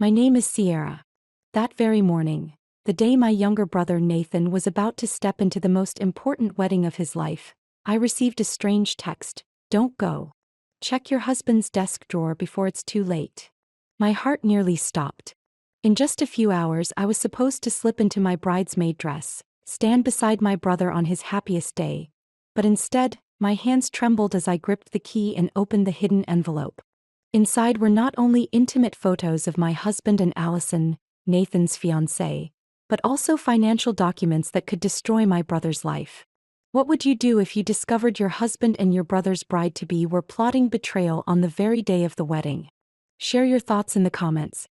My name is Sierra. That very morning, the day my younger brother Nathan was about to step into the most important wedding of his life, I received a strange text. Don't go. Check your husband's desk drawer before it's too late. My heart nearly stopped. In just a few hours, I was supposed to slip into my bridesmaid dress, stand beside my brother on his happiest day. But instead, my hands trembled as I gripped the key and opened the hidden envelope. Inside were not only intimate photos of my husband and Allison, Nathan's fiancée, but also financial documents that could destroy my brother's life. What would you do if you discovered your husband and your brother's bride-to-be were plotting betrayal on the very day of the wedding? Share your thoughts in the comments.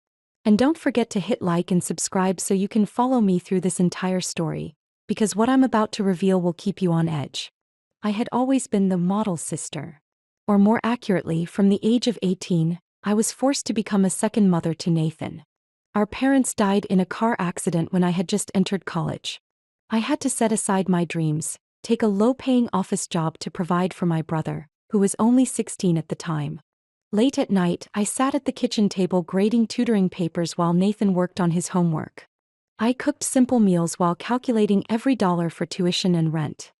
And don't forget to hit like and subscribe so you can follow me through this entire story, because what I'm about to reveal will keep you on edge. I had always been the model sister. Or more accurately, from the age of 18, I was forced to become a second mother to Nathan. Our parents died in a car accident when I had just entered college. I had to set aside my dreams, take a low-paying office job to provide for my brother, who was only 16 at the time. Late at night, I sat at the kitchen table grading tutoring papers while Nathan worked on his homework. I cooked simple meals while calculating every dollar for tuition and rent.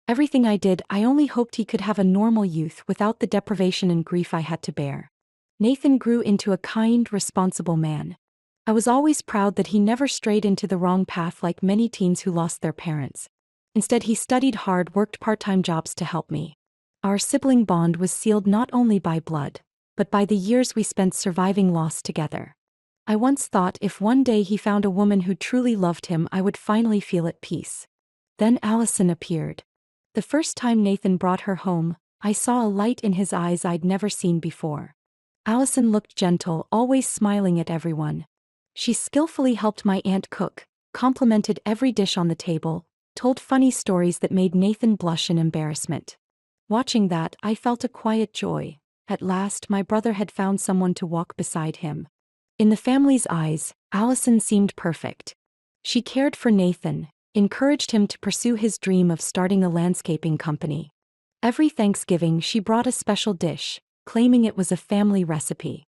Everything I did, I only hoped he could have a normal youth without the deprivation and grief I had to bear. Nathan grew into a kind, responsible man. I was always proud that he never strayed into the wrong path like many teens who lost their parents. Instead, he studied hard, worked part-time jobs to help me. Our sibling bond was sealed not only by blood, but by the years we spent surviving loss together. I once thought if one day he found a woman who truly loved him, I would finally feel at peace. Then Allison appeared. The first time Nathan brought her home, I saw a light in his eyes I'd never seen before. Allison looked gentle, always smiling at everyone. She skillfully helped my aunt cook, complimented every dish on the table, told funny stories that made Nathan blush in embarrassment. Watching that, I felt a quiet joy. At last, my brother had found someone to walk beside him. In the family's eyes, Allison seemed perfect. She cared for Nathan, encouraged him to pursue his dream of starting a landscaping company. Every Thanksgiving, she brought a special dish, claiming it was a family recipe.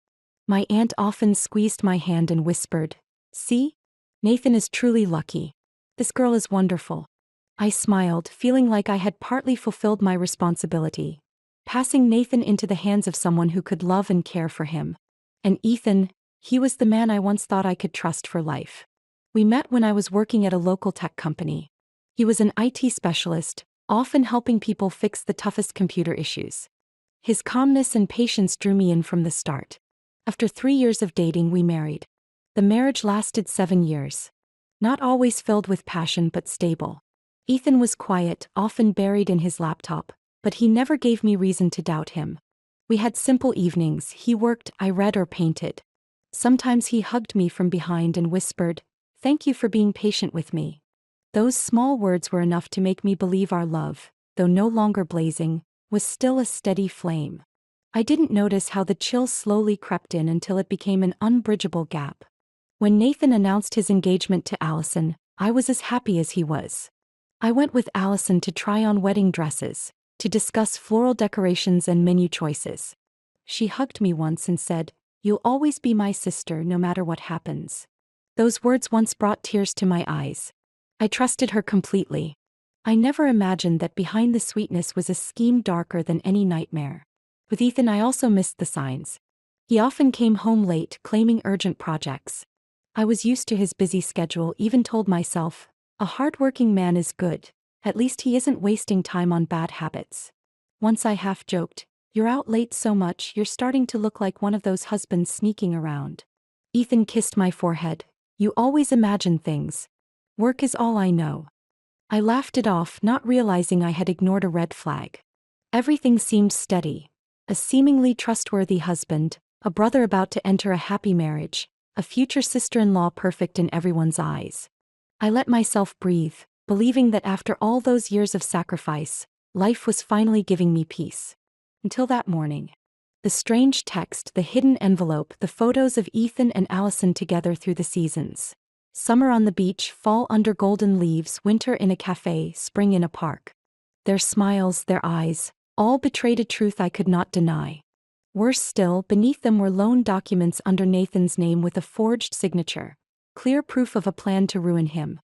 My aunt often squeezed my hand and whispered, "See? Nathan is truly lucky. This girl is wonderful." I smiled, feeling like I had partly fulfilled my responsibility, passing Nathan into the hands of someone who could love and care for him. And Ethan, he was the man I once thought I could trust for life. We met when I was working at a local tech company. He was an IT specialist, often helping people fix the toughest computer issues. His calmness and patience drew me in from the start. After 3 years of dating, we married. The marriage lasted 7 years. Not always filled with passion but stable. Ethan was quiet, often buried in his laptop, but he never gave me reason to doubt him. We had simple evenings. He worked, I read or painted. Sometimes he hugged me from behind and whispered, "Thank you for being patient with me." Those small words were enough to make me believe our love, though no longer blazing, was still a steady flame. I didn't notice how the chill slowly crept in until it became an unbridgeable gap. When Nathan announced his engagement to Allison, I was as happy as he was. I went with Allison to try on wedding dresses, to discuss floral decorations and menu choices. She hugged me once and said, "You'll always be my sister no matter what happens." Those words once brought tears to my eyes. I trusted her completely. I never imagined that behind the sweetness was a scheme darker than any nightmare. With Ethan, I also missed the signs. He often came home late, claiming urgent projects. I was used to his busy schedule, even told myself, a hard-working man is good. At least he isn't wasting time on bad habits. Once I half joked, "You're out late so much, you're starting to look like one of those husbands sneaking around." Ethan kissed my forehead. "You always imagine things. Work is all I know." I laughed it off, not realizing I had ignored a red flag. Everything seemed steady. A seemingly trustworthy husband, a brother about to enter a happy marriage, a future sister-in-law perfect in everyone's eyes. I let myself breathe, believing that after all those years of sacrifice, life was finally giving me peace. Until that morning. The strange text, the hidden envelope, the photos of Ethan and Allison together through the seasons. Summer on the beach, fall under golden leaves, winter in a cafe, spring in a park. Their smiles, their eyes, all betrayed a truth I could not deny. Worse still, beneath them were loan documents under Nathan's name with a forged signature. Clear proof of a plan to ruin him.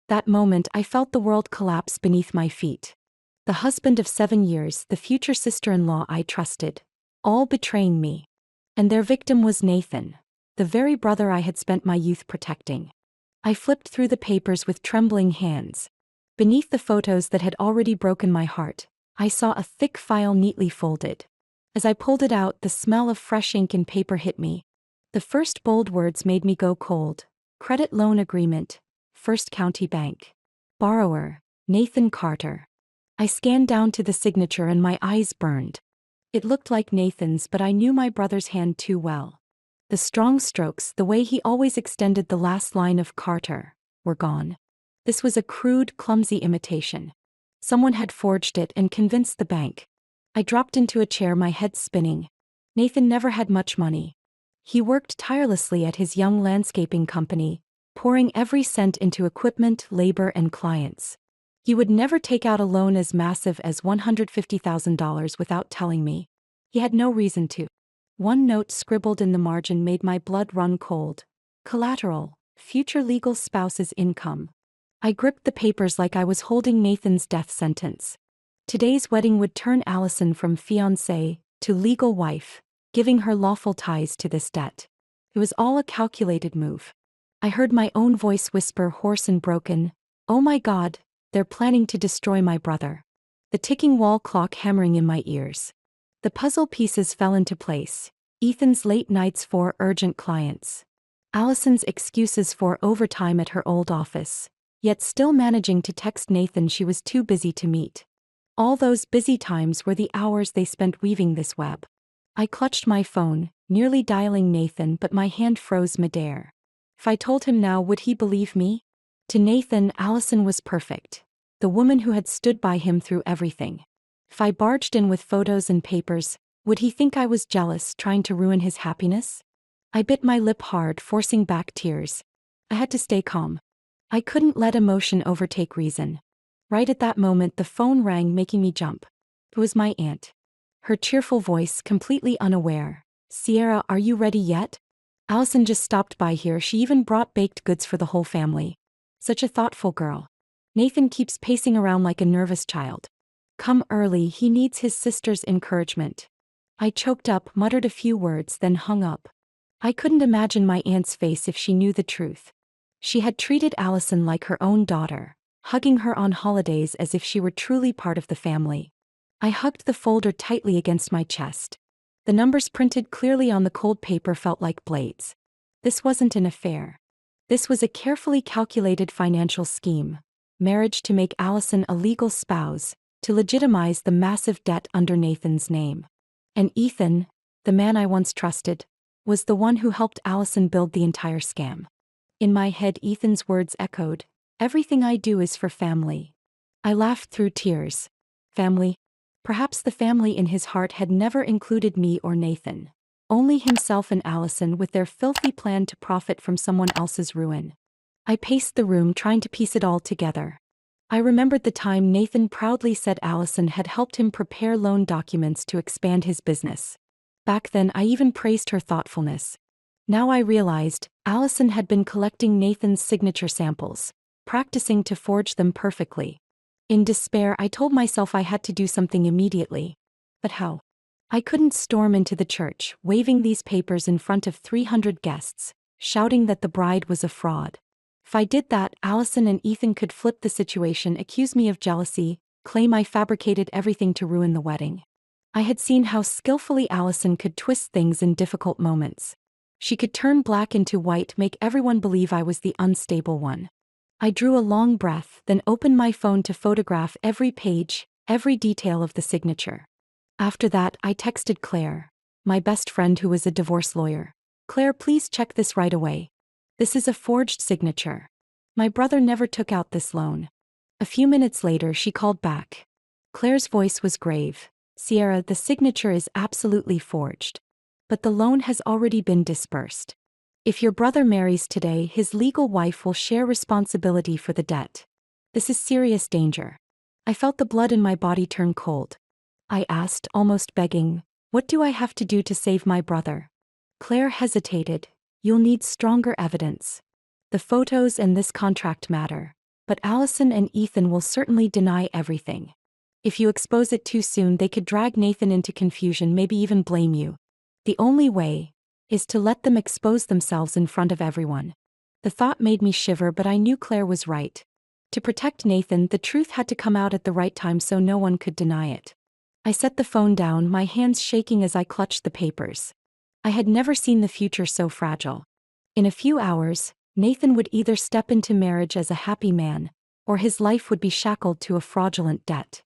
That moment I felt the world collapse beneath my feet. The husband of 7 years, the future sister-in-law I trusted. All betraying me. And their victim was Nathan. The very brother I had spent my youth protecting. I flipped through the papers with trembling hands. Beneath the photos that had already broken my heart, I saw a thick file neatly folded. As I pulled it out, the smell of fresh ink and paper hit me. The first bold words made me go cold. Credit loan agreement. First County Bank. Borrower, Nathan Carter. I scanned down to the signature and my eyes burned. It looked like Nathan's, but I knew my brother's hand too well. The strong strokes, the way he always extended the last line of Carter, were gone. This was a crude, clumsy imitation. Someone had forged it and convinced the bank. I dropped into a chair, my head spinning. Nathan never had much money. He worked tirelessly at his young landscaping company, pouring every cent into equipment, labor, and clients. He would never take out a loan as massive as $150,000 without telling me. He had no reason to. One note scribbled in the margin made my blood run cold. Collateral, future legal spouse's income. I gripped the papers like I was holding Nathan's death sentence. Today's wedding would turn Allison from fiancée to legal wife, giving her lawful ties to this debt. It was all a calculated move. I heard my own voice whisper, hoarse and broken, "Oh my God, they're planning to destroy my brother." The ticking wall clock hammering in my ears. The puzzle pieces fell into place. Ethan's late nights for urgent clients. Allison's excuses for overtime at her old office, yet still managing to text Nathan she was too busy to meet. All those busy times were the hours they spent weaving this web. I clutched my phone, nearly dialing Nathan, but my hand froze midair. If I told him now, would he believe me? To Nathan, Allison was perfect. The woman who had stood by him through everything. If I barged in with photos and papers, would he think I was jealous, trying to ruin his happiness? I bit my lip hard, forcing back tears. I had to stay calm. I couldn't let emotion overtake reason. Right at that moment the phone rang, making me jump. It was my aunt. Her cheerful voice, completely unaware. "Sierra, are you ready yet? Allison just stopped by here. She even brought baked goods for the whole family. Such a thoughtful girl. Nathan keeps pacing around like a nervous child. Come early, he needs his sister's encouragement." I choked up, muttered a few words, then hung up. I couldn't imagine my aunt's face if she knew the truth. She had treated Allison like her own daughter, hugging her on holidays as if she were truly part of the family. I hugged the folder tightly against my chest. The numbers printed clearly on the cold paper felt like blades. This wasn't an affair. This was a carefully calculated financial scheme. Marriage to make Allison a legal spouse, to legitimize the massive debt under Nathan's name. And Ethan, the man I once trusted, was the one who helped Allison build the entire scam. In my head, Ethan's words echoed, "Everything I do is for family." I laughed through tears. Family? Perhaps the family in his heart had never included me or Nathan. Only himself and Allison, with their filthy plan to profit from someone else's ruin. I paced the room, trying to piece it all together. I remembered the time Nathan proudly said Allison had helped him prepare loan documents to expand his business. Back then I even praised her thoughtfulness. Now I realized, Allison had been collecting Nathan's signature samples, practicing to forge them perfectly. In despair I told myself I had to do something immediately. But how? I couldn't storm into the church, waving these papers in front of 300 guests, shouting that the bride was a fraud. If I did that, Allison and Ethan could flip the situation, accuse me of jealousy, claim I fabricated everything to ruin the wedding. I had seen how skillfully Allison could twist things in difficult moments. She could turn black into white, make everyone believe I was the unstable one. I drew a long breath, then opened my phone to photograph every page, every detail of the signature. After that, I texted Claire, my best friend who was a divorce lawyer. "Claire, please check this right away. This is a forged signature. My brother never took out this loan." A few minutes later she called back. Claire's voice was grave. "Sierra, the signature is absolutely forged. But the loan has already been disbursed. If your brother marries today, his legal wife will share responsibility for the debt. This is serious danger." I felt the blood in my body turn cold. I asked, almost begging, What do I have to do to save my brother? Claire hesitated. You'll need stronger evidence. The photos and this contract matter, but Allison and Ethan will certainly deny everything. If you expose it too soon, they could drag Nathan into confusion, maybe even blame you. The only way is to let them expose themselves in front of everyone. The thought made me shiver, but I knew Claire was right. To protect Nathan, the truth had to come out at the right time so no one could deny it. I set the phone down, my hands shaking as I clutched the papers. I had never seen the future so fragile. In a few hours, Nathan would either step into marriage as a happy man, or his life would be shackled to a fraudulent debt.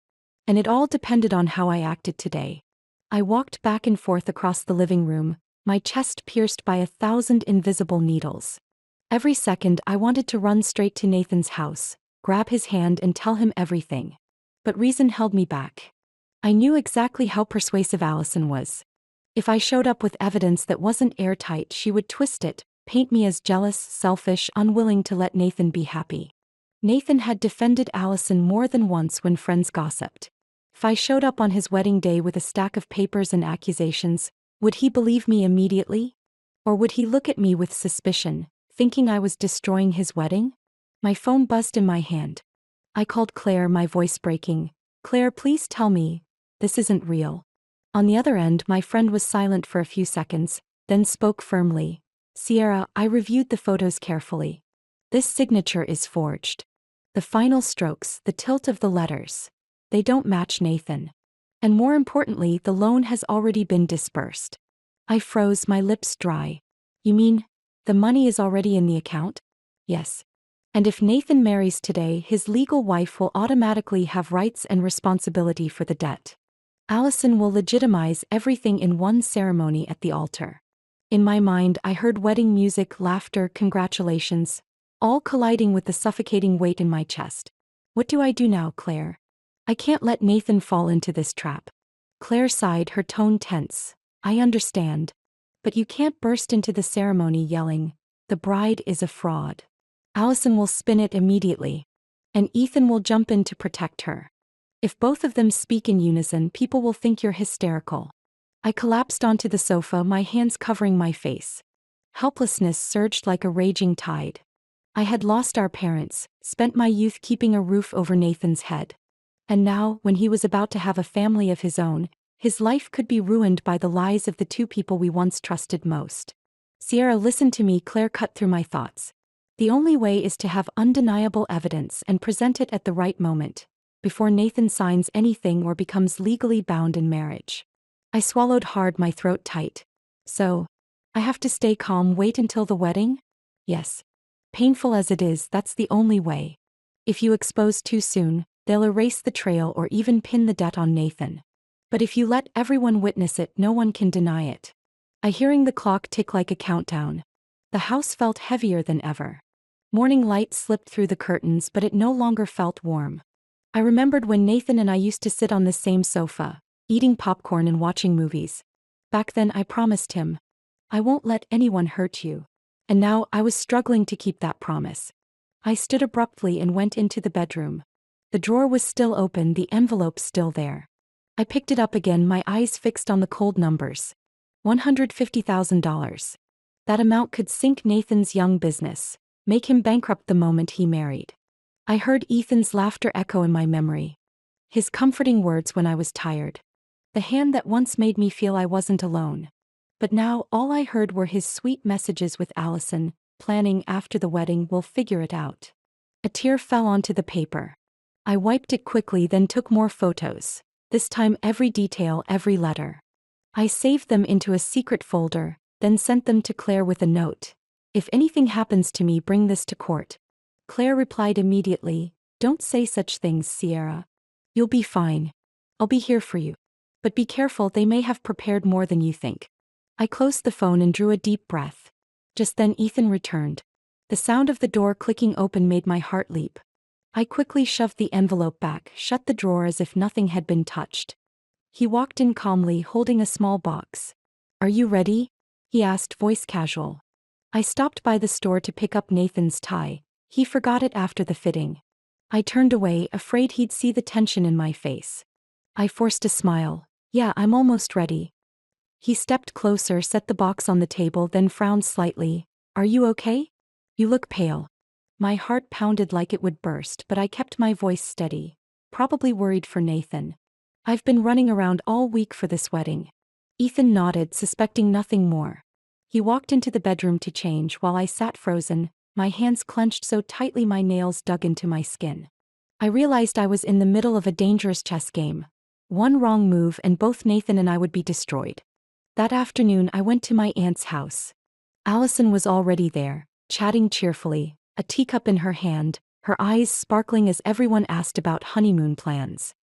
And it all depended on how I acted today. I walked back and forth across the living room, my chest pierced by 1,000 invisible needles. Every second I wanted to run straight to Nathan's house, grab his hand and tell him everything. But reason held me back. I knew exactly how persuasive Allison was. If I showed up with evidence that wasn't airtight, she would twist it, paint me as jealous, selfish, unwilling to let Nathan be happy. Nathan had defended Allison more than once when friends gossiped. If I showed up on his wedding day with a stack of papers and accusations, would he believe me immediately? Or would he look at me with suspicion, thinking I was destroying his wedding? My phone buzzed in my hand. I called Claire, my voice breaking. Claire, please tell me, this isn't real. On the other end, my friend was silent for a few seconds, then spoke firmly. Sierra, I reviewed the photos carefully. This signature is forged. The final strokes, the tilt of the letters. They don't match Nathan. And more importantly, the loan has already been disbursed. I froze, my lips dry. You mean, the money is already in the account? Yes. And if Nathan marries today, his legal wife will automatically have rights and responsibility for the debt. Allison will legitimize everything in one ceremony at the altar. In my mind, I heard wedding music, laughter, congratulations, all colliding with the suffocating weight in my chest. What do I do now, Claire? I can't let Nathan fall into this trap. Claire sighed, her tone tense. I understand. But you can't burst into the ceremony yelling, "The bride is a fraud." Allison will spin it immediately. And Ethan will jump in to protect her. If both of them speak in unison, people will think you're hysterical. I collapsed onto the sofa, my hands covering my face. Helplessness surged like a raging tide. I had lost our parents, spent my youth keeping a roof over Nathan's head. And now, when he was about to have a family of his own, his life could be ruined by the lies of the two people we once trusted most. Sierra, listen to me, Claire cut through my thoughts. The only way is to have undeniable evidence and present it at the right moment, before Nathan signs anything or becomes legally bound in marriage. I swallowed hard, my throat tight. So, I have to stay calm, wait until the wedding? Yes. Painful as it is, that's the only way. If you expose too soon, they'll erase the trail or even pin the debt on Nathan. But if you let everyone witness it, no one can deny it. I hearing the clock tick like a countdown. The house felt heavier than ever. Morning light slipped through the curtains, but it no longer felt warm. I remembered when Nathan and I used to sit on the same sofa, eating popcorn and watching movies. Back then I promised him, I won't let anyone hurt you. And now I was struggling to keep that promise. I stood abruptly and went into the bedroom. The drawer was still open, the envelope still there. I picked it up again, my eyes fixed on the cold numbers. $150,000. That amount could sink Nathan's young business, make him bankrupt the moment he married. I heard Ethan's laughter echo in my memory. His comforting words when I was tired. The hand that once made me feel I wasn't alone. But now all I heard were his sweet messages with Allison, planning after the wedding, we'll figure it out. A tear fell onto the paper. I wiped it quickly, then took more photos. This time every detail, every letter. I saved them into a secret folder, then sent them to Claire with a note. If anything happens to me, bring this to court. Claire replied immediately, don't say such things, Sierra. You'll be fine. I'll be here for you. But be careful, they may have prepared more than you think. I closed the phone and drew a deep breath. Just then Ethan returned. The sound of the door clicking open made my heart leap. I quickly shoved the envelope back, shut the drawer as if nothing had been touched. He walked in calmly, holding a small box. Are you ready? He asked, voice casual. I stopped by the store to pick up Nathan's tie. He forgot it after the fitting. I turned away, afraid he'd see the tension in my face. I forced a smile. Yeah, I'm almost ready. He stepped closer, set the box on the table, then frowned slightly. Are you okay? You look pale. My heart pounded like it would burst, but I kept my voice steady. Probably worried for Nathan. I've been running around all week for this wedding. Ethan nodded, suspecting nothing more. He walked into the bedroom to change while I sat frozen, my hands clenched so tightly my nails dug into my skin. I realized I was in the middle of a dangerous chess game. One wrong move and both Nathan and I would be destroyed. That afternoon I went to my aunt's house. Allison was already there, chatting cheerfully, a teacup in her hand, her eyes sparkling as everyone asked about honeymoon plans.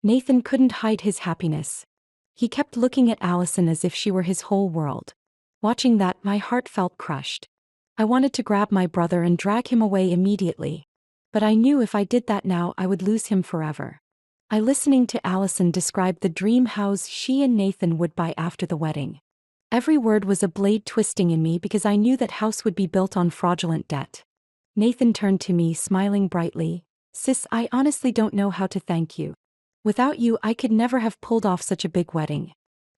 Nathan couldn't hide his happiness. He kept looking at Allison as if she were his whole world. Watching that, my heart felt crushed. I wanted to grab my brother and drag him away immediately. But I knew if I did that now I would lose him forever. I listening to Allison describe the dream house she and Nathan would buy after the wedding. Every word was a blade twisting in me because I knew that house would be built on fraudulent debt. Nathan turned to me, smiling brightly. Sis, I honestly don't know how to thank you. Without you, I could never have pulled off such a big wedding.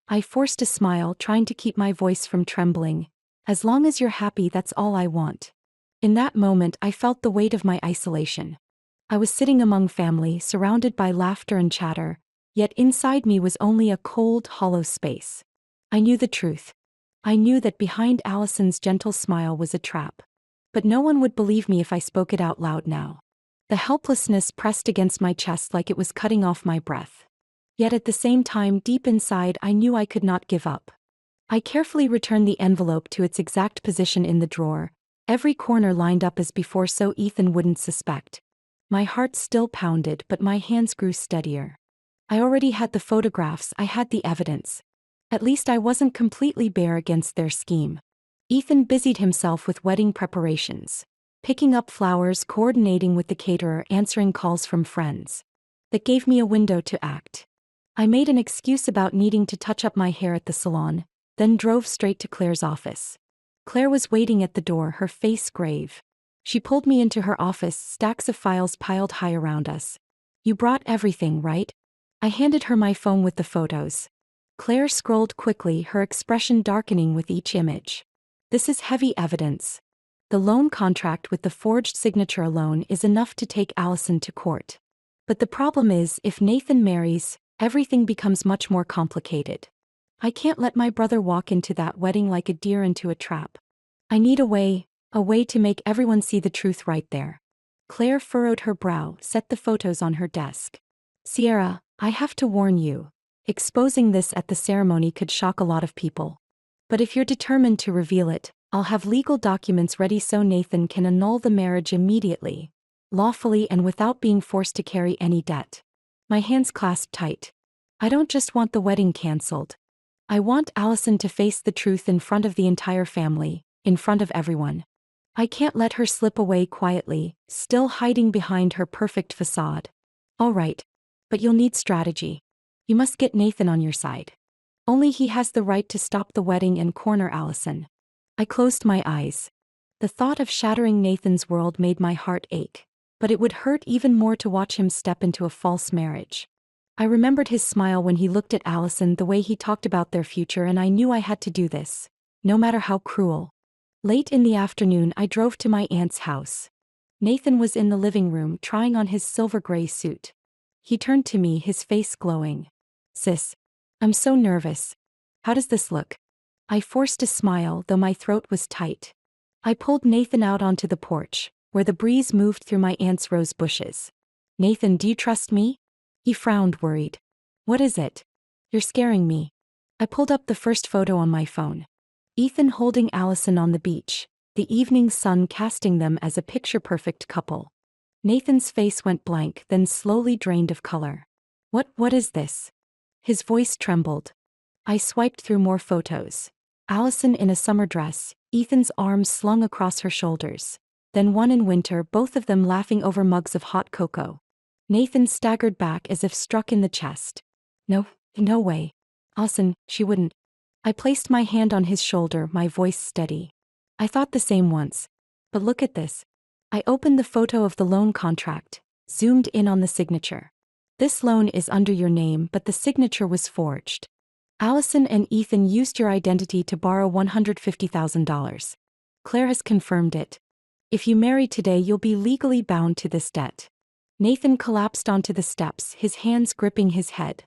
I forced a smile, trying to keep my voice from trembling. As long as you're happy, that's all I want. In that moment, I felt the weight of my isolation. I was sitting among family, surrounded by laughter and chatter, yet inside me was only a cold, hollow space. I knew the truth. I knew that behind Allison's gentle smile was a trap. But no one would believe me if I spoke it out loud now. The helplessness pressed against my chest like it was cutting off my breath. Yet at the same time, deep inside, I knew I could not give up. I carefully returned the envelope to its exact position in the drawer, every corner lined up as before so Ethan wouldn't suspect. My heart still pounded, but my hands grew steadier. I already had the photographs, I had the evidence. At least I wasn't completely bare against their scheme. Ethan busied himself with wedding preparations. Picking up flowers, coordinating with the caterer, answering calls from friends. That gave me a window to act. I made an excuse about needing to touch up my hair at the salon, then drove straight to Claire's office. Claire was waiting at the door, her face grave. She pulled me into her office, stacks of files piled high around us. You brought everything, right? I handed her my phone with the photos. Claire scrolled quickly, her expression darkening with each image. This is heavy evidence. The loan contract with the forged signature alone is enough to take Allison to court. But the problem is, if Nathan marries, everything becomes much more complicated. I can't let my brother walk into that wedding like a deer into a trap. I need a way to make everyone see the truth right there. Claire furrowed her brow, set the photos on her desk. Sierra, I have to warn you. Exposing this at the ceremony could shock a lot of people. But if you're determined to reveal it, I'll have legal documents ready so Nathan can annul the marriage immediately, lawfully and without being forced to carry any debt. My hands clasped tight. I don't just want the wedding cancelled. I want Allison to face the truth in front of the entire family, in front of everyone. I can't let her slip away quietly, still hiding behind her perfect facade. All right. But you'll need strategy. You must get Nathan on your side. Only he has the right to stop the wedding and corner Allison. I closed my eyes. The thought of shattering Nathan's world made my heart ache. But it would hurt even more to watch him step into a false marriage. I remembered his smile when he looked at Allison, the way he talked about their future, and I knew I had to do this, no matter how cruel. Late in the afternoon, I drove to my aunt's house. Nathan was in the living room trying on his silver gray suit. He turned to me, his face glowing. Sis, I'm so nervous. How does this look? I forced a smile, though my throat was tight. I pulled Nathan out onto the porch, where the breeze moved through my aunt's rose bushes. Nathan, do you trust me? He frowned, worried. What is it? You're scaring me. I pulled up the first photo on my phone. Ethan holding Allison on the beach, the evening sun casting them as a picture-perfect couple. Nathan's face went blank, then slowly drained of color. What is this? His voice trembled. I swiped through more photos. Allison in a summer dress, Ethan's arms slung across her shoulders. Then one in winter, both of them laughing over mugs of hot cocoa. Nathan staggered back as if struck in the chest. No way. Allison, she wouldn't. I placed my hand on his shoulder, my voice steady. I thought the same once. But look at this. I opened the photo of the loan contract, zoomed in on the signature. This loan is under your name, but the signature was forged. Allison and Ethan used your identity to borrow $150,000. Claire has confirmed it. If you marry today, you'll be legally bound to this debt. Nathan collapsed onto the steps, his hands gripping his head.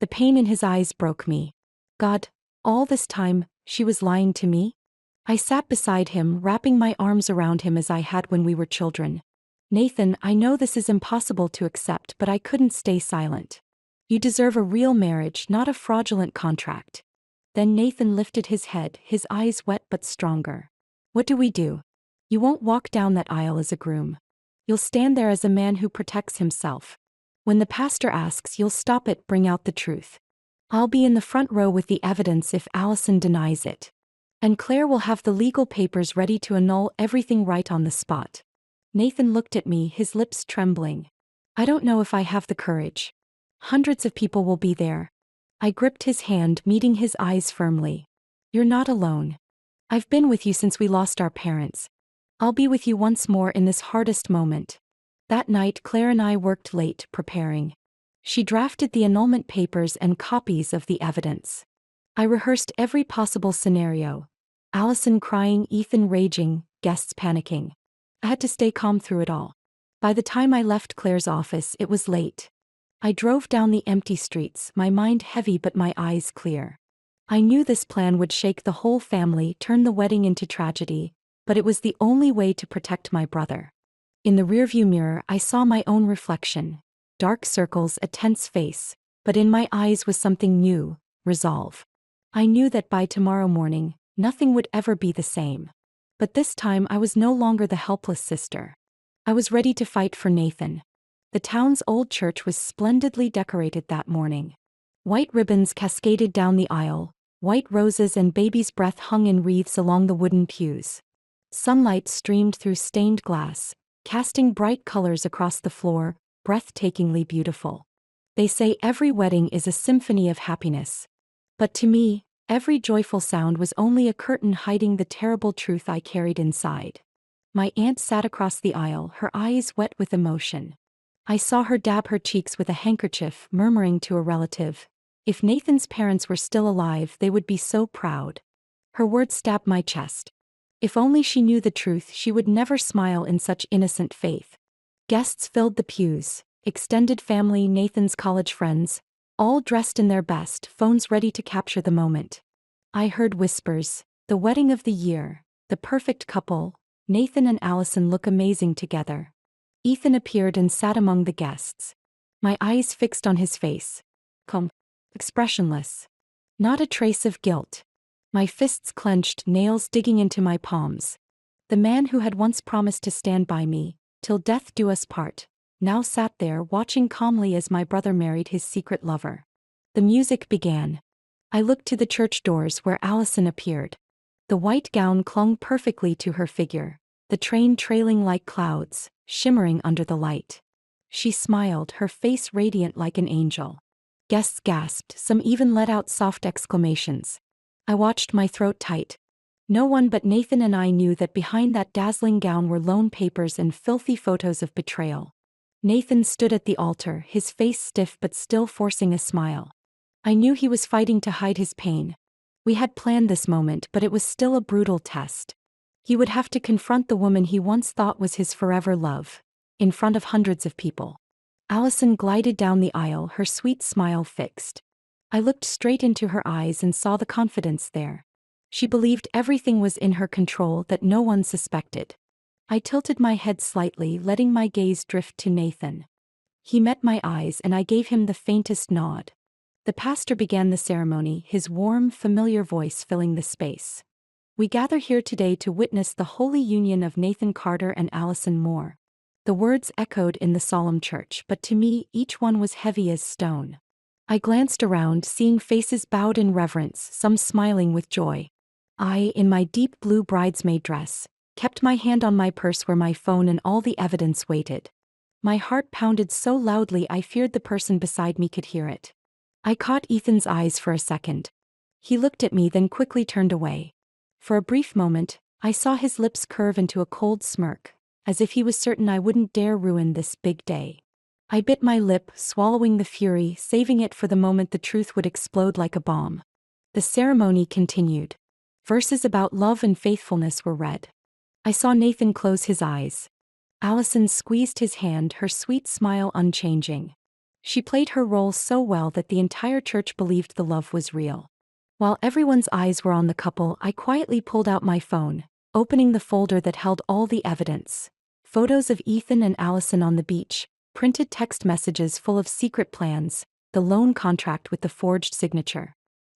The pain in his eyes broke me. God, all this time, she was lying to me? I sat beside him, wrapping my arms around him as I had when we were children. Nathan, I know this is impossible to accept, but I couldn't stay silent. You deserve a real marriage, not a fraudulent contract. Then Nathan lifted his head, his eyes wet but stronger. What do we do? You won't walk down that aisle as a groom. You'll stand there as a man who protects himself. When the pastor asks, you'll stop it, bring out the truth. I'll be in the front row with the evidence if Allison denies it. And Claire will have the legal papers ready to annul everything right on the spot. Nathan looked at me, his lips trembling. I don't know if I have the courage. Hundreds of people will be there. I gripped his hand, meeting his eyes firmly. You're not alone. I've been with you since we lost our parents. I'll be with you once more in this hardest moment. That night, Claire and I worked late, preparing. She drafted the annulment papers and copies of the evidence. I rehearsed every possible scenario. Allison crying, Ethan raging, guests panicking. I had to stay calm through it all. By the time I left Claire's office, it was late. I drove down the empty streets, my mind heavy but my eyes clear. I knew this plan would shake the whole family, turn the wedding into tragedy, but it was the only way to protect my brother. In the rearview mirror, I saw my own reflection. Dark circles, a tense face, but in my eyes was something new, resolve. I knew that by tomorrow morning, nothing would ever be the same. But this time I was no longer the helpless sister. I was ready to fight for Nathan. The town's old church was splendidly decorated that morning. White ribbons cascaded down the aisle, white roses and baby's breath hung in wreaths along the wooden pews. Sunlight streamed through stained glass, casting bright colors across the floor, breathtakingly beautiful. They say every wedding is a symphony of happiness. But to me, every joyful sound was only a curtain hiding the terrible truth I carried inside. My aunt sat across the aisle, her eyes wet with emotion. I saw her dab her cheeks with a handkerchief, murmuring to a relative, "If Nathan's parents were still alive, they would be so proud." Her words stabbed my chest. If only she knew the truth, she would never smile in such innocent faith. Guests filled the pews, extended family, Nathan's college friends, all dressed in their best, phones ready to capture the moment. I heard whispers, "The wedding of the year, the perfect couple, Nathan and Allison look amazing together." Ethan appeared and sat among the guests. My eyes fixed on his face. Calm, expressionless. Not a trace of guilt. My fists clenched, nails digging into my palms. The man who had once promised to stand by me, till death do us part, now sat there watching calmly as my brother married his secret lover. The music began. I looked to the church doors where Allison appeared. The white gown clung perfectly to her figure, the train trailing like clouds, shimmering under the light. She smiled, her face radiant like an angel. Guests gasped, some even let out soft exclamations. I watched, my throat tight. No one but Nathan and I knew that behind that dazzling gown were loan papers and filthy photos of betrayal. Nathan stood at the altar, his face stiff but still forcing a smile. I knew he was fighting to hide his pain. We had planned this moment, but it was still a brutal test. He would have to confront the woman he once thought was his forever love, in front of hundreds of people. Allison glided down the aisle, her sweet smile fixed. I looked straight into her eyes and saw the confidence there. She believed everything was in her control, that no one suspected. I tilted my head slightly, letting my gaze drift to Nathan. He met my eyes and I gave him the faintest nod. The pastor began the ceremony, his warm, familiar voice filling the space. "We gather here today to witness the holy union of Nathan Carter and Allison Moore." The words echoed in the solemn church, but to me, each one was heavy as stone. I glanced around, seeing faces bowed in reverence, some smiling with joy. I, in my deep blue bridesmaid dress, kept my hand on my purse where my phone and all the evidence waited. My heart pounded so loudly I feared the person beside me could hear it. I caught Ethan's eyes for a second. He looked at me, then quickly turned away. For a brief moment, I saw his lips curve into a cold smirk, as if he was certain I wouldn't dare ruin this big day. I bit my lip, swallowing the fury, saving it for the moment the truth would explode like a bomb. The ceremony continued. Verses about love and faithfulness were read. I saw Nathan close his eyes. Allison squeezed his hand, her sweet smile unchanging. She played her role so well that the entire church believed the love was real. While everyone's eyes were on the couple, I quietly pulled out my phone, opening the folder that held all the evidence. Photos of Ethan and Allison on the beach, printed text messages full of secret plans, the loan contract with the forged signature.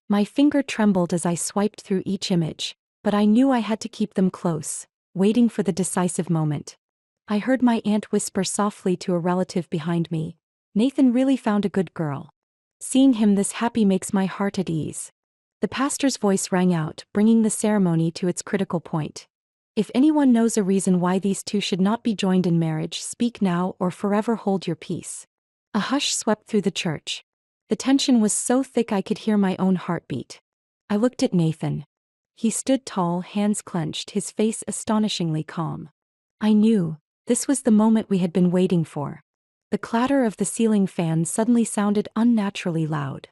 My finger trembled as I swiped through each image, but I knew I had to keep them close, waiting for the decisive moment. I heard my aunt whisper softly to a relative behind me, "Nathan really found a good girl. Seeing him this happy makes my heart at ease." The pastor's voice rang out, bringing the ceremony to its critical point. "If anyone knows a reason why these two should not be joined in marriage, speak now or forever hold your peace." A hush swept through the church. The tension was so thick I could hear my own heartbeat. I looked at Nathan. He stood tall, hands clenched, his face astonishingly calm. I knew this was the moment we had been waiting for. The clatter of the ceiling fan suddenly sounded unnaturally loud.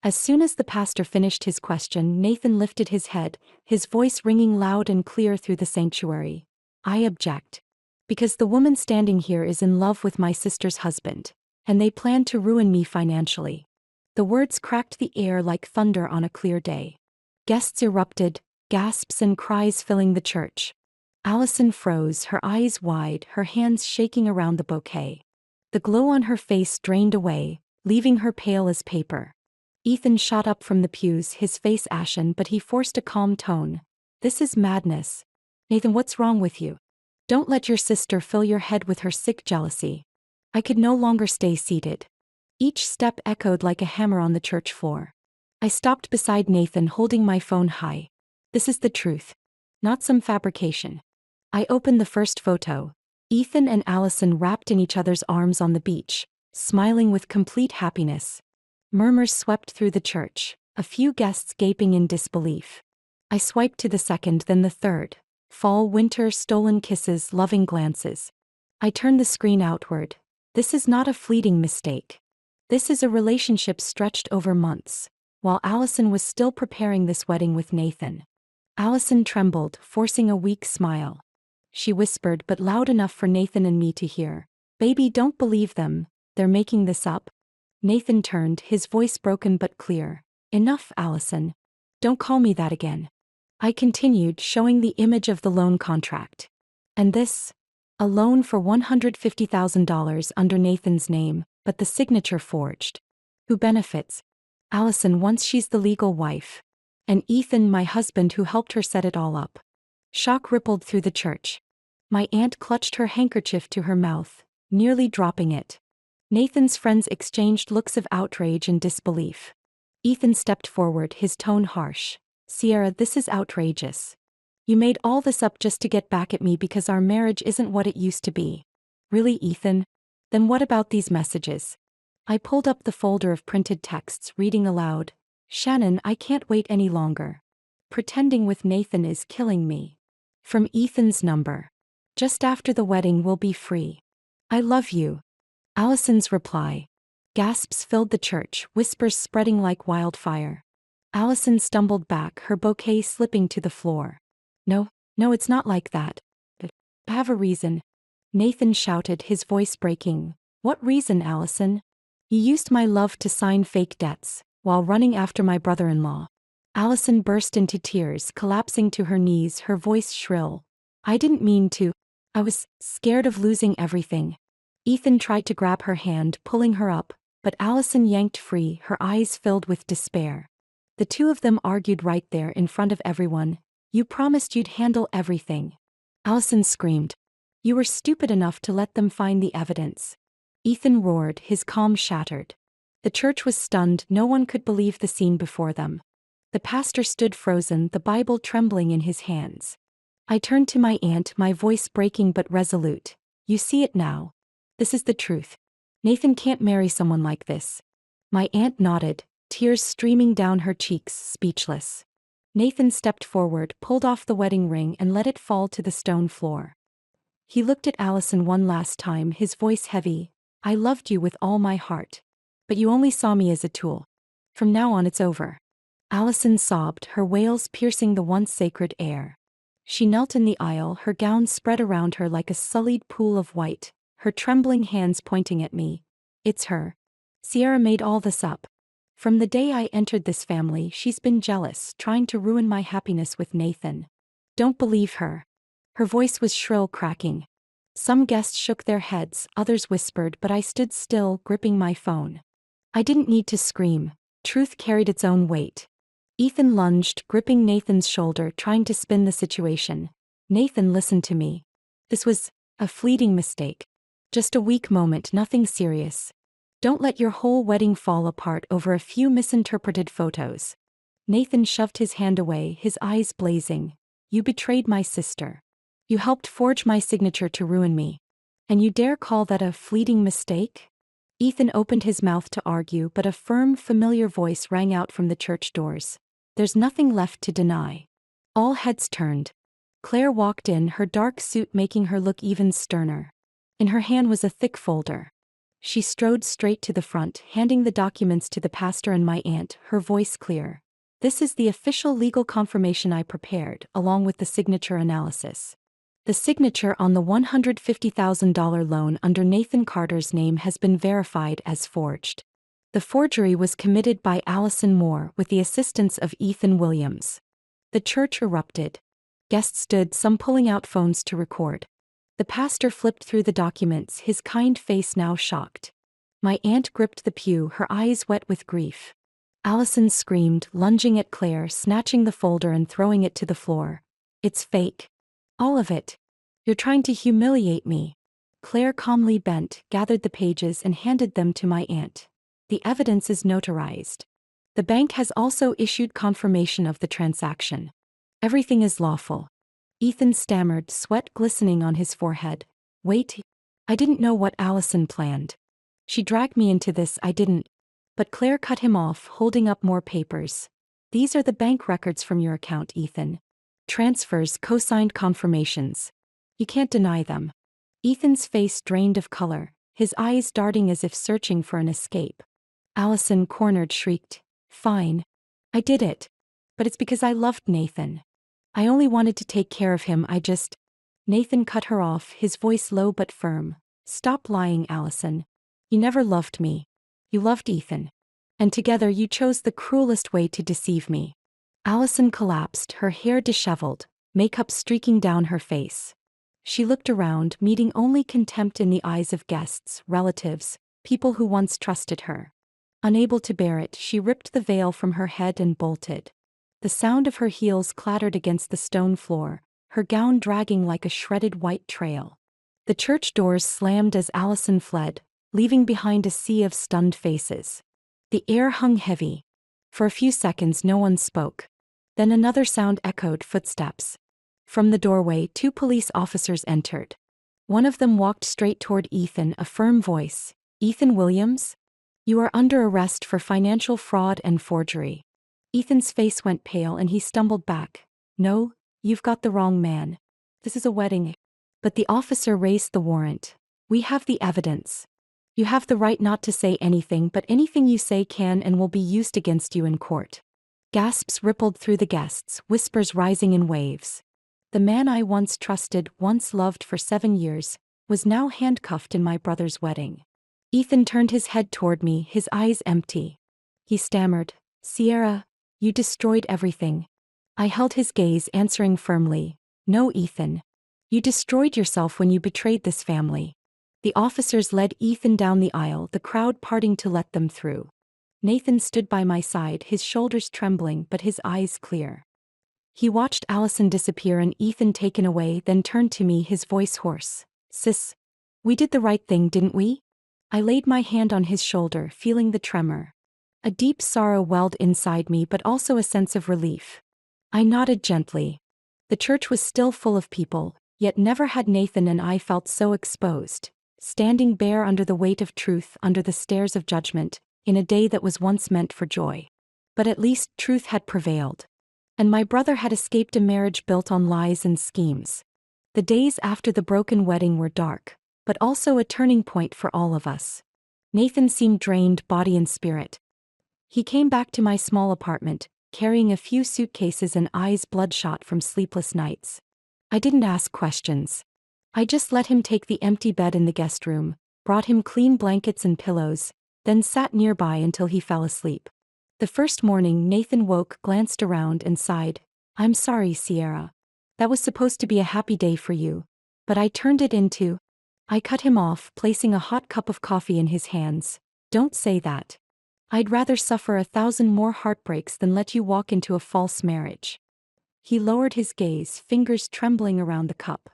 As soon as the pastor finished his question, Nathan lifted his head, his voice ringing loud and clear through the sanctuary. "I object. Because the woman standing here is in love with my sister's husband, and they plan to ruin me financially." The words cracked the air like thunder on a clear day. Guests erupted, gasps and cries filling the church. Allison froze, her eyes wide, her hands shaking around the bouquet. The glow on her face drained away, leaving her pale as paper. Ethan shot up from the pews, his face ashen, but he forced a calm tone. "This is madness. Nathan, what's wrong with you? Don't let your sister fill your head with her sick jealousy." I could no longer stay seated. Each step echoed like a hammer on the church floor. I stopped beside Nathan, holding my phone high. "This is the truth. Not some fabrication." I opened the first photo. Ethan and Allison wrapped in each other's arms on the beach, smiling with complete happiness. Murmurs swept through the church, a few guests gaping in disbelief. I swiped to the second, then the third. Fall, winter, stolen kisses, loving glances. I turned the screen outward. This is not a fleeting mistake. This is a relationship stretched over months, while Allison was still preparing this wedding with Nathan. Allison trembled, forcing a weak smile. She whispered, but loud enough for Nathan and me to hear, "Baby, don't believe them. They're making this up." Nathan turned, his voice broken but clear. "Enough, Allison. Don't call me that again." I continued, showing the image of the loan contract. "And this? A loan for $150,000 under Nathan's name, but the signature forged. Who benefits? Allison, once she's the legal wife. And Ethan, my husband, who helped her set it all up." Shock rippled through the church. My aunt clutched her handkerchief to her mouth, nearly dropping it. Nathan's friends exchanged looks of outrage and disbelief. Ethan stepped forward, his tone harsh. "Sierra, this is outrageous. You made all this up just to get back at me because our marriage isn't what it used to be." "Really, Ethan? Then what about these messages?" I pulled up the folder of printed texts, reading aloud. "Shannon, I can't wait any longer. Pretending with Nathan is killing me. From Ethan's number. Just after the wedding we'll be free. I love you." Allison's reply. Gasps filled the church, whispers spreading like wildfire. Allison stumbled back, her bouquet slipping to the floor. No, it's not like that. I have a reason." Nathan shouted, his voice breaking. "What reason, Allison? You used my love to sign fake debts, while running after my brother-in-law." Allison burst into tears, collapsing to her knees, her voice shrill. "I didn't mean to. I was scared of losing everything." Ethan tried to grab her hand, pulling her up, but Allison yanked free, her eyes filled with despair. The two of them argued right there in front of everyone. "You promised you'd handle everything." Allison screamed. "You were stupid enough to let them find the evidence." Ethan roared, his calm shattered. The church was stunned, no one could believe the scene before them. The pastor stood frozen, the Bible trembling in his hands. I turned to my aunt, my voice breaking but resolute. "You see it now. This is the truth. Nathan can't marry someone like this." My aunt nodded, tears streaming down her cheeks, speechless. Nathan stepped forward, pulled off the wedding ring and let it fall to the stone floor. He looked at Allison one last time, his voice heavy. "I loved you with all my heart. But you only saw me as a tool. From now on it's over. Allison sobbed, her wails piercing the once sacred air. She knelt in the aisle, her gown spread around her like a sullied pool of white, her trembling hands pointing at me. It's her. Sierra made all this up. From the day I entered this family, she's been jealous, trying to ruin my happiness with Nathan. Don't believe her. Her voice was shrill, cracking. Some guests shook their heads, others whispered, but I stood still, gripping my phone. I didn't need to scream. Truth carried its own weight. Ethan lunged, gripping Nathan's shoulder, trying to spin the situation. Nathan listened to me. This was a fleeting mistake. Just a weak moment, nothing serious. Don't let your whole wedding fall apart over a few misinterpreted photos. Nathan shoved his hand away, his eyes blazing. You betrayed my sister. You helped forge my signature to ruin me. And you dare call that a fleeting mistake? Ethan opened his mouth to argue, but a firm, familiar voice rang out from the church doors. There's nothing left to deny. All heads turned. Claire walked in, her dark suit making her look even sterner. In her hand was a thick folder. She strode straight to the front, handing the documents to the pastor and my aunt, her voice clear. This is the official legal confirmation I prepared, along with the signature analysis. The signature on the $150,000 loan under Nathan Carter's name has been verified as forged. The forgery was committed by Allison Moore with the assistance of Ethan Williams. The church erupted. Guests stood, some pulling out phones to record. The pastor flipped through the documents, his kind face now shocked. My aunt gripped the pew, her eyes wet with grief. Allison screamed, lunging at Claire, snatching the folder and throwing it to the floor. It's fake. All of it. You're trying to humiliate me. Claire calmly bent, gathered the pages and handed them to my aunt. The evidence is notarized. The bank has also issued confirmation of the transaction. Everything is lawful. Ethan stammered, sweat glistening on his forehead. Wait. I didn't know what Allison planned. She dragged me into this, I didn't. But Claire cut him off, holding up more papers. These are the bank records from your account, Ethan. Transfers, co-signed confirmations. You can't deny them. Ethan's face drained of color, his eyes darting as if searching for an escape. Allison, cornered, shrieked. Fine. I did it. But it's because I loved Nathan. I only wanted to take care of him, Nathan cut her off, his voice low but firm. Stop lying, Allison. You never loved me. You loved Ethan. And together you chose the cruelest way to deceive me. Allison collapsed, her hair disheveled, makeup streaking down her face. She looked around, meeting only contempt in the eyes of guests, relatives, people who once trusted her. Unable to bear it, she ripped the veil from her head and bolted. The sound of her heels clattered against the stone floor, her gown dragging like a shredded white trail. The church doors slammed as Allison fled, leaving behind a sea of stunned faces. The air hung heavy. For a few seconds no one spoke. Then another sound echoed, footsteps. From the doorway, 2 police officers entered. One of them walked straight toward Ethan, a firm voice. Ethan Williams? You are under arrest for financial fraud and forgery. Ethan's face went pale and he stumbled back. No, you've got the wrong man. This is a wedding. But the officer raised the warrant. We have the evidence. You have the right not to say anything, but anything you say can and will be used against you in court. Gasps rippled through the guests, whispers rising in waves. The man I once trusted, once loved for 7 years, was now handcuffed in my brother's wedding. Ethan turned his head toward me, his eyes empty. He stammered, Sierra, you destroyed everything. I held his gaze, answering firmly, No, Ethan. You destroyed yourself when you betrayed this family. The officers led Ethan down the aisle, the crowd parting to let them through. Nathan stood by my side, his shoulders trembling but his eyes clear. He watched Allison disappear and Ethan taken away, then turned to me, his voice hoarse. Sis, we did the right thing, didn't we? I laid my hand on his shoulder, feeling the tremor. A deep sorrow welled inside me, but also a sense of relief. I nodded gently. The church was still full of people, yet never had Nathan and I felt so exposed, standing bare under the weight of truth, under the stares of judgment, in a day that was once meant for joy. But at least truth had prevailed. And my brother had escaped a marriage built on lies and schemes. The days after the broken wedding were dark, but also a turning point for all of us. Nathan seemed drained, body and spirit. He came back to my small apartment, carrying a few suitcases and eyes bloodshot from sleepless nights. I didn't ask questions. I just let him take the empty bed in the guest room, brought him clean blankets and pillows, then sat nearby until he fell asleep. The first morning Nathan woke, glanced around and sighed. "I'm sorry, Sierra. That was supposed to be a happy day for you. But I turned it into..." I cut him off, placing a hot cup of coffee in his hands. "Don't say that. I'd rather suffer 1,000 more heartbreaks than let you walk into a false marriage." He lowered his gaze, fingers trembling around the cup.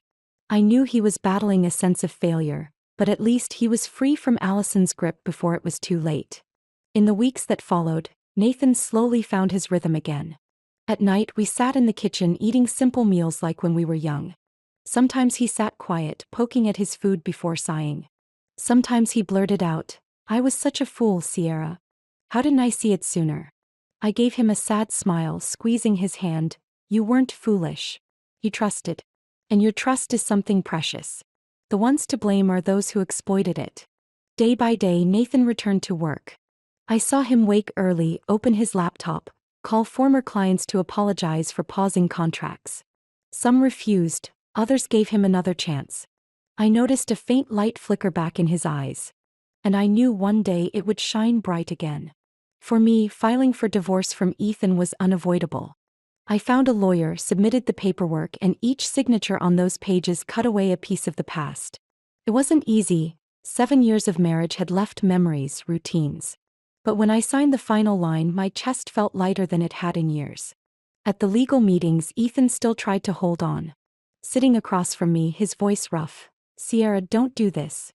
I knew he was battling a sense of failure, but at least he was free from Allison's grip before it was too late. In the weeks that followed, Nathan slowly found his rhythm again. At night we sat in the kitchen eating simple meals like when we were young. Sometimes he sat quiet, poking at his food before sighing. Sometimes he blurted out, "I was such a fool, Sierra. How didn't I see it sooner?" I gave him a sad smile, squeezing his hand. "You weren't foolish. You trusted. And your trust is something precious. The ones to blame are those who exploited it." Day by day Nathan returned to work. I saw him wake early, open his laptop, call former clients to apologize for pausing contracts. Some refused, others gave him another chance. I noticed a faint light flicker back in his eyes. And I knew one day it would shine bright again. For me, filing for divorce from Ethan was unavoidable. I found a lawyer, submitted the paperwork, and each signature on those pages cut away a piece of the past. It wasn't easy. 7 years of marriage had left memories, routines. But when I signed the final line, my chest felt lighter than it had in years. At the legal meetings, Ethan still tried to hold on. Sitting across from me, his voice rough. "Sierra, don't do this.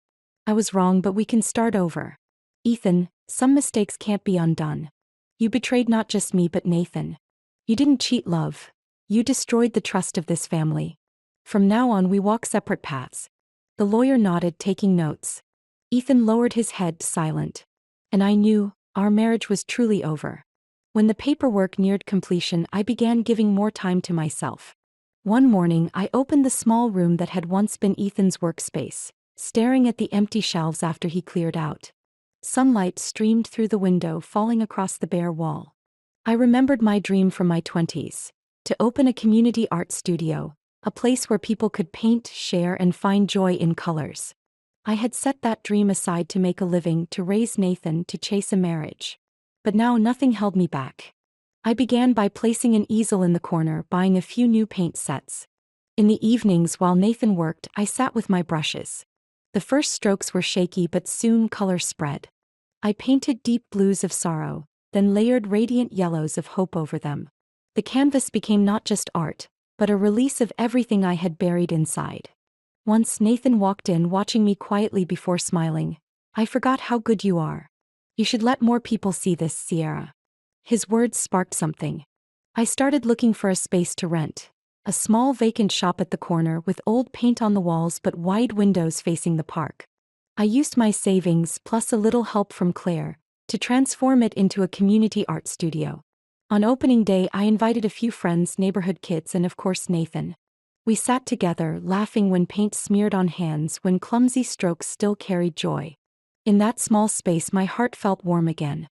I was wrong, but we can start over. Ethan, some mistakes can't be undone. You betrayed not just me but Nathan. You didn't cheat love. You destroyed the trust of this family. From now on we walk separate paths." The lawyer nodded, taking notes. Ethan lowered his head, silent. And I knew, our marriage was truly over. When the paperwork neared completion, I began giving more time to myself. One morning I opened the small room that had once been Ethan's workspace, staring at the empty shelves after he cleared out. Sunlight streamed through the window, falling across the bare wall. I remembered my dream from my 20s, to open a community art studio, a place where people could paint, share, and find joy in colors. I had set that dream aside to make a living, to raise Nathan, to chase a marriage. But now nothing held me back. I began by placing an easel in the corner, buying a few new paint sets. In the evenings while Nathan worked, I sat with my brushes. The first strokes were shaky, but soon color spread. I painted deep blues of sorrow, then layered radiant yellows of hope over them. The canvas became not just art, but a release of everything I had buried inside. Once Nathan walked in, watching me quietly before smiling. "I forgot how good you are. You should let more people see this, Sierra." His words sparked something. I started looking for a space to rent. A small vacant shop at the corner with old paint on the walls but wide windows facing the park. I used my savings, plus a little help from Claire, to transform it into a community art studio. On opening day I invited a few friends, neighborhood kids, and of course Nathan. We sat together, laughing when paint smeared on hands, when clumsy strokes still carried joy. In that small space my heart felt warm again.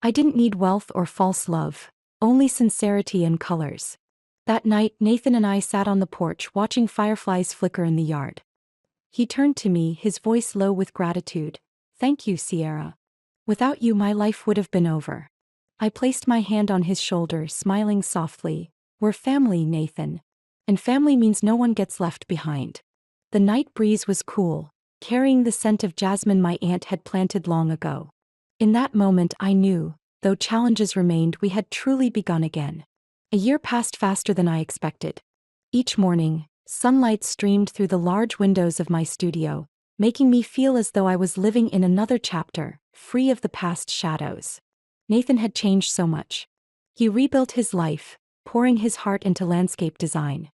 I didn't need wealth or false love, only sincerity and colors. That night Nathan and I sat on the porch watching fireflies flicker in the yard. He turned to me, his voice low with gratitude. "Thank you, Sierra. Without you my life would have been over." I placed my hand on his shoulder, smiling softly. "We're family, Nathan. And family means no one gets left behind." The night breeze was cool, carrying the scent of jasmine my aunt had planted long ago. In that moment I knew, though challenges remained, we had truly begun again. A year passed faster than I expected. Each morning, sunlight streamed through the large windows of my studio, making me feel as though I was living in another chapter, free of the past shadows. Nathan had changed so much. He rebuilt his life, pouring his heart into landscape design.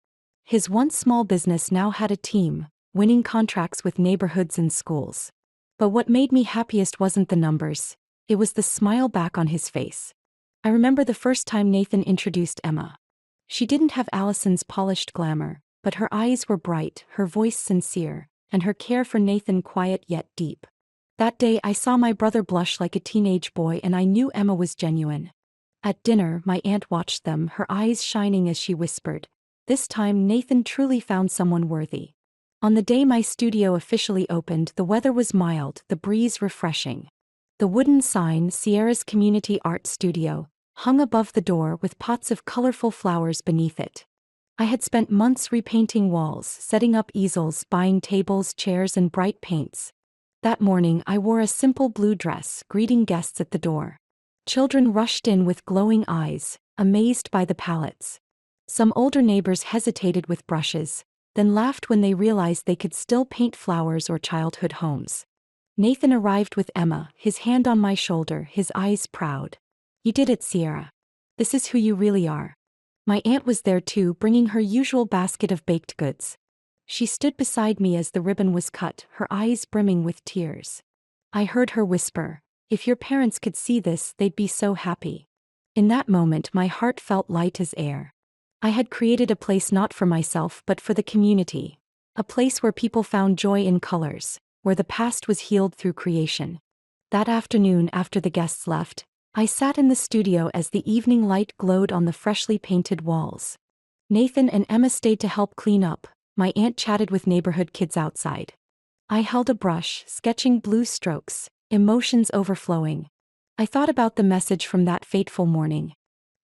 His once small business now had a team, winning contracts with neighborhoods and schools. But what made me happiest wasn't the numbers, it was the smile back on his face. I remember the first time Nathan introduced Emma. She didn't have Allison's polished glamour, but her eyes were bright, her voice sincere, and her care for Nathan quiet yet deep. That day I saw my brother blush like a teenage boy and I knew Emma was genuine. At dinner, my aunt watched them, her eyes shining as she whispered, "This time Nathan truly found someone worthy." On the day my studio officially opened, the weather was mild, the breeze refreshing. The wooden sign, "Sierra's Community Art Studio," hung above the door with pots of colorful flowers beneath it. I had spent months repainting walls, setting up easels, buying tables, chairs, and bright paints. That morning, I wore a simple blue dress, greeting guests at the door. Children rushed in with glowing eyes, amazed by the palettes. Some older neighbors hesitated with brushes, then laughed when they realized they could still paint flowers or childhood homes. Nathan arrived with Emma, his hand on my shoulder, his eyes proud. "You did it, Sierra. This is who you really are." My aunt was there too, bringing her usual basket of baked goods. She stood beside me as the ribbon was cut, her eyes brimming with tears. I heard her whisper, "If your parents could see this, they'd be so happy." In that moment, my heart felt light as air. I had created a place not for myself but for the community. A place where people found joy in colors, where the past was healed through creation. That afternoon, after the guests left, I sat in the studio as the evening light glowed on the freshly painted walls. Nathan and Emma stayed to help clean up. My aunt chatted with neighborhood kids outside. I held a brush, sketching blue strokes, emotions overflowing. I thought about the message from that fateful morning.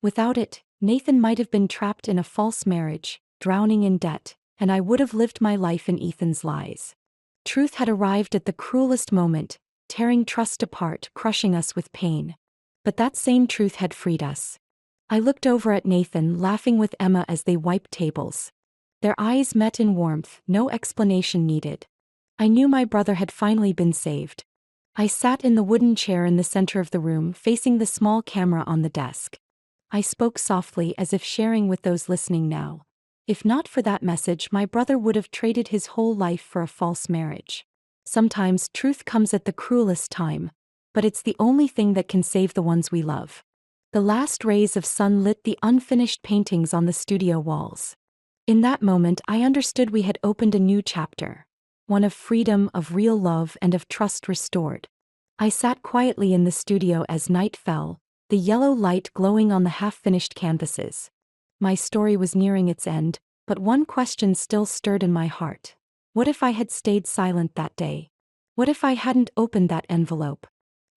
Without it, Nathan might have been trapped in a false marriage, drowning in debt, and I would have lived my life in Ethan's lies. Truth had arrived at the cruelest moment, tearing trust apart, crushing us with pain. But that same truth had freed us. I looked over at Nathan, laughing with Emma as they wiped tables. Their eyes met in warmth, no explanation needed. I knew my brother had finally been saved. I sat in the wooden chair in the center of the room, facing the small camera on the desk. I spoke softly, as if sharing with those listening now. If not for that message, my brother would have traded his whole life for a false marriage. Sometimes truth comes at the cruelest time, but it's the only thing that can save the ones we love. The last rays of sun lit the unfinished paintings on the studio walls. In that moment, I understood we had opened a new chapter. One of freedom, of real love, and of trust restored. I sat quietly in the studio as night fell, the yellow light glowing on the half-finished canvases. My story was nearing its end, but one question still stirred in my heart. What if I had stayed silent that day? What if I hadn't opened that envelope?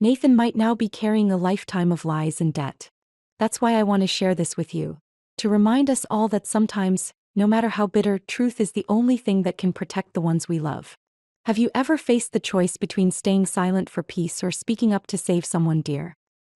Nathan might now be carrying a lifetime of lies and debt. That's why I want to share this with you. To remind us all that sometimes, no matter how bitter, truth is the only thing that can protect the ones we love. Have you ever faced the choice between staying silent for peace or speaking up to save someone dear?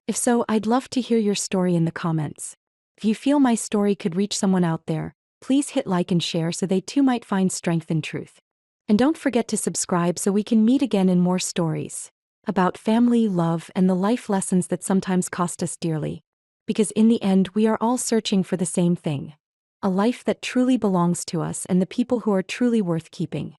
If so, I'd love to hear your story in the comments. If you feel my story could reach someone out there, please hit like and share so they too might find strength in truth. And don't forget to subscribe so we can meet again in more stories about family, love, and the life lessons that sometimes cost us dearly. Because in the end, we are all searching for the same thing. A life that truly belongs to us and the people who are truly worth keeping.